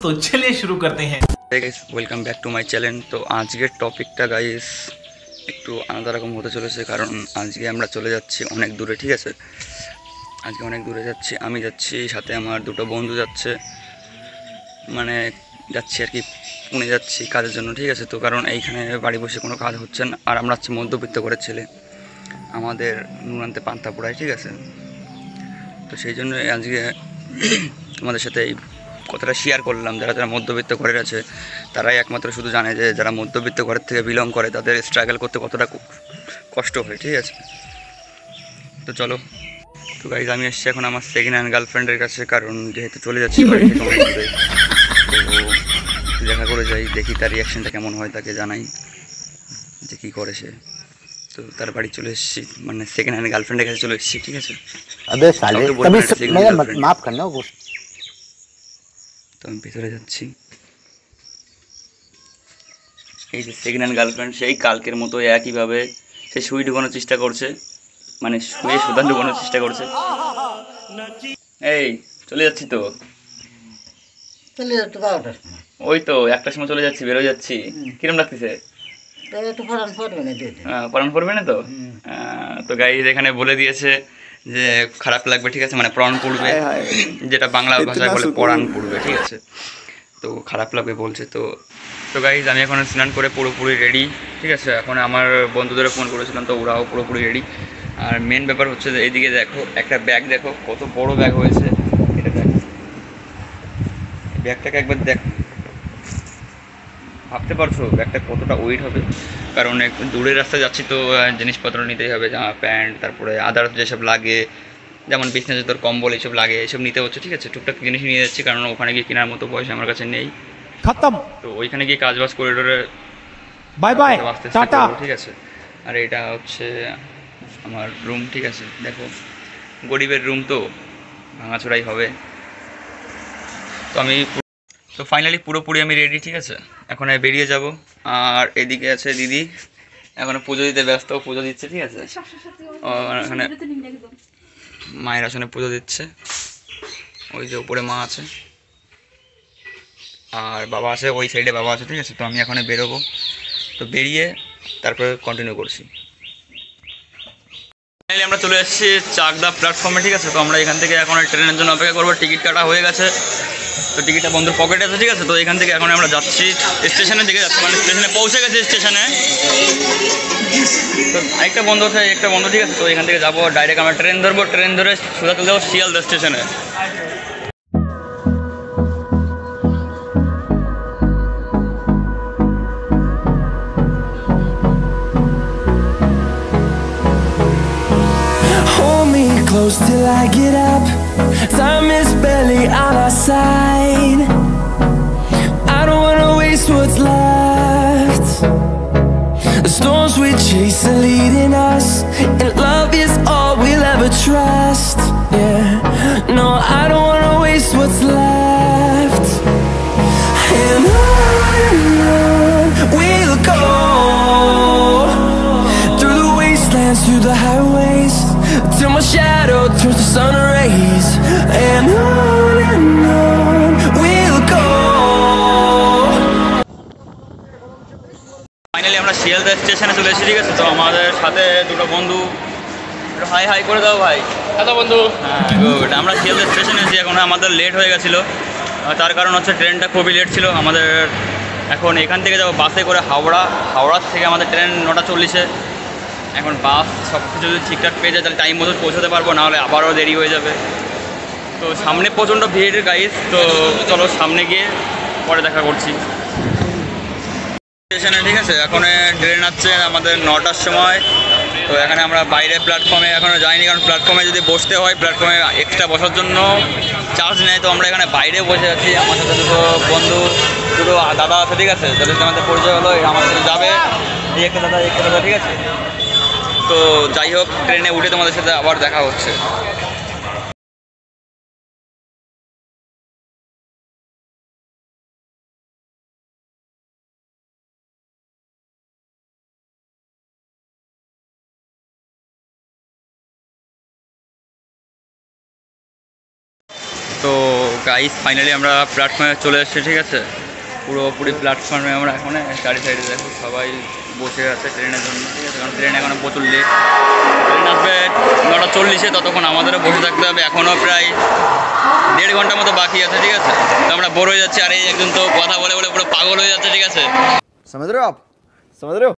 तो चलिए शुरू करते हैं। Guys welcome back to my channel. তো আজকের টপিকটা গাইস একটু আলাদা রকম হতে চলেছে, কারণ আজকে আমরা চলে যাচ্ছি অনেক দূরে। ঠিক আছে, আজকে অনেক দূরে যাচ্ছি, আমি যাচ্ছি, সাথে আমার দুটো বন্ধু যাচ্ছে, মানে যাচ্ছি আর কি, পুনে যাচ্ছি কাজের জন্য। ঠিক আছে, তো কারণ এইখানে বাড়ি বসে কোনো কাজ হচ্ছে না, আর আমরা হচ্ছে মধ্যবিত্ত করে ছেলে, আমাদের নুনান্তে পান্তা পোড়ায়। ঠিক আছে, তো সেই জন্য আজকে তোমাদের সাথে এই কথাটা শেয়ার করলাম। যারা যারা মধ্যবিত্ত ঘরের আছে তারাই একমাত্র শুধু জানে যে যারা মধ্যবিত্ত ঘরের থেকে বিলং করে তাদের স্ট্রাগল করতে কতটা কষ্ট হয়। ঠিক আছে, তো চলো। তো গাইজ আমি এসেছি এখন আমার সেকেন্ড হ্যান্ড গার্লফ্রেন্ডের কাছে, কারণ যেহেতু চলে যাচ্ছি বাড়ি থেকে অনেক দূরে, তো দেখা করে যাই, দেখি তার রিয়াকশানটা কেমন হয়, তাকে জানাই যে কী করে সে। তো তার বাড়ি চলে এসেছি, মানে সেকেন্ড হ্যান্ড গার্লফ্রেন্ডের কাছে চলে এসেছি। ঠিক আছে, মাফ করনা। তো আমি ভেতরে যাচ্ছি। এই যে সেকেন্ড হ্যান্ড গার্লফ্রেন্ড, সেই কালকের মতো একইভাবে সে সুই ঢুকানোর চেষ্টা করছে, মানে শুয়ে সুদান ঢুকানোর চেষ্টা করছে। এই চলে যাচ্ছি তো, ওই তো একটার সময় চলে যাচ্ছি, বেরোয় যাচ্ছি। কিরম লাগতেছে? পরান পড়বে না তো? তো গাইজ এখানে বলে দিয়েছে যে খারাপ লাগবে। ঠিক আছে, মানে প্রাণ পড়বে, যেটা বাংলা ভাষায় বলে পরাণ পড়বে। ঠিক আছে, তো খারাপ লাগবে বলছে। তো তো গাইজ আমি এখন স্নান করে পুরোপুরি রেডি। ঠিক আছে, এখন আমার বন্ধুদেরও ফোন করেছিলাম, তো ওরাও পুরোপুরি রেডি। আর মেন ব্যাপার হচ্ছে যে এইদিকে দেখো, একটা ব্যাগ দেখো, কত বড় ব্যাগ হয়েছে। এটা দেখ, ব্যাগটাকে একবার দেখ, ভাবতে পারছো ব্যাগটা কতটা ওয়েট হবে? কারণ একটু দূরের রাস্তায় যাচ্ছি, তো জিনিসপত্র নিতেই হবে, জামা প্যান্ট, তারপরে আদার্স যেসব লাগে, যেমন বিছনা চাদর, কম্বল, এইসব লাগে, এইসব নিতে হচ্ছে। ঠিক আছে, টুকটাক জিনিস নিয়ে যাচ্ছি, কারণ ওখানে গিয়ে কেনার মতো পয়সা আমার কাছে নেই। খতম। তো ওইখানে গিয়ে কাজবাজ করিডোরে বাই বাই, টাটা। ঠিক আছে, আর এটা হচ্ছে আমার রুম। ঠিক আছে, দেখো গরিবের রুম, তো ভাঙাচোরাই হবে। তো ফাইনালি পুরোপুরি আমি রেডি। ঠিক আছে, এখন আমি বেরিয়ে যাব। আর এদিকে আছে দিদি, এখন পুজো দিতে ব্যস্ত, পুজো দিচ্ছে। ঠিক আছে, এখানে মায়ের আসনে পুজো দিচ্ছে, ওই যে উপরে মা আছে, আর বাবা আছে ওই সাইডে, বাবা আছে। ঠিক আছে, তো আমি এখন বেরোবো, তো বেরিয়ে তারপরে কন্টিনিউ করছি। ফাইনালি আমরা চলে এসেছি চাকদা প্ল্যাটফর্মে। ঠিক আছে, তো আমরা এখান থেকে এখন ট্রেনের জন্য অপেক্ষা করবো। টিকিট কাটা হয়ে গেছে, তো টিকিটটা বন্ধুর পকেটে আছে। ঠিক আছে, তো এখান থেকে এখন আমরা যাচ্ছি স্টেশনের দিকে যাচ্ছি, মানে স্টেশনে পৌঁছে গেছি স্টেশনে। তো একটা বন্ধু আছে, একটা বন্ধু। ঠিক আছে, তো এখান থেকে যাবো ডাইরেক্ট, আমরা ট্রেন ধরবো, ট্রেন ধরে সোজা চলে যাবো শিয়ালদা স্টেশনে। Close till I get up. Time is barely on our side. I don't wanna waste what's left. The storms we chase are leading us, and love is all we'll ever trust. Yeah, no, I don't wanna waste what's left. And on we'll go, through the wastelands, through the highways, till my shadow turns to sun rays. And on we'll go. Finally আমরা শিয়ালদা স্টেশনে চলে এসেছি। ঠিক আছে, তো আমাদের সাথে দুটো বন্ধু, হাই হাই করে দাও ভাই। হ্যালো বন্ধু। হ্যাঁ গুড, আমরা শিয়ালদা স্টেশনে এসেছি। এখন আমাদের লেট হয়ে গেছিলো, তার কারণ হচ্ছে ট্রেনটা খুবই লেট ছিল আমাদের। এখন এখান থেকে যাবো বাসে করে হাওড়ার থেকে আমাদের ট্রেন 9:40-এ। এখন বাস সব কিছু যদি ঠিকঠাক পেয়ে যায় তাহলে টাইম মতো পৌঁছাতে পারবো, নাহলে আবারও দেরি হয়ে যাবে। তো সামনে প্রচণ্ড ভিড় গাইস, তো চলো সামনে গিয়ে পরে দেখা করছি স্টেশনে। ঠিক আছে, এখন ট্রেন আসছে আমাদের 9টার সময়। তো এখানে আমরা বাইরে প্ল্যাটফর্মে এখনও যাইনি, কারণ প্ল্যাটফর্মে যদি বসতে হয়, প্ল্যাটফর্মে এক্সট্রা বসার জন্য চার্জ নেয়। তো আমরা এখানে বাইরে বসে আছি, আমার সাথে দুটো বন্ধু, দুটো দাদা আছে। ঠিক আছে, তাদের সাথে আমাদের পরিচয় হলো, আমার সাথে যাবে এই একটা দাদা, একটা দাদা। ঠিক আছে, তো যাই হোক, ট্রেনে উঠে তোমাদের সাথে আবার দেখা হচ্ছে। তো গাইস ফাইনালি আমরা প্ল্যাটফর্মে চলে এসেছি, ঠিক আছে। পুরোপুরি প্ল্যাটফর্মে আমরা এখন চারি সাইডে দেখো সবাই বসে আছে ট্রেনের জন্য, ঠিক আছে। কারণ ট্রেন এখন প্রচুর লেট, ট্রেন আসবে 9:40, ততক্ষণ আমাদেরও বসে থাকতে হবে। এখনও প্রায় 1.5 ঘন্টার মতো বাকি আছে, ঠিক আছে। তো আমরা বড় হয়ে যাচ্ছি, আর এই একজন তো কথা বলে বলে পুরো পাগল হয়ে যাচ্ছে, ঠিক আছে। समझ रहे हो आप समझ रहे हो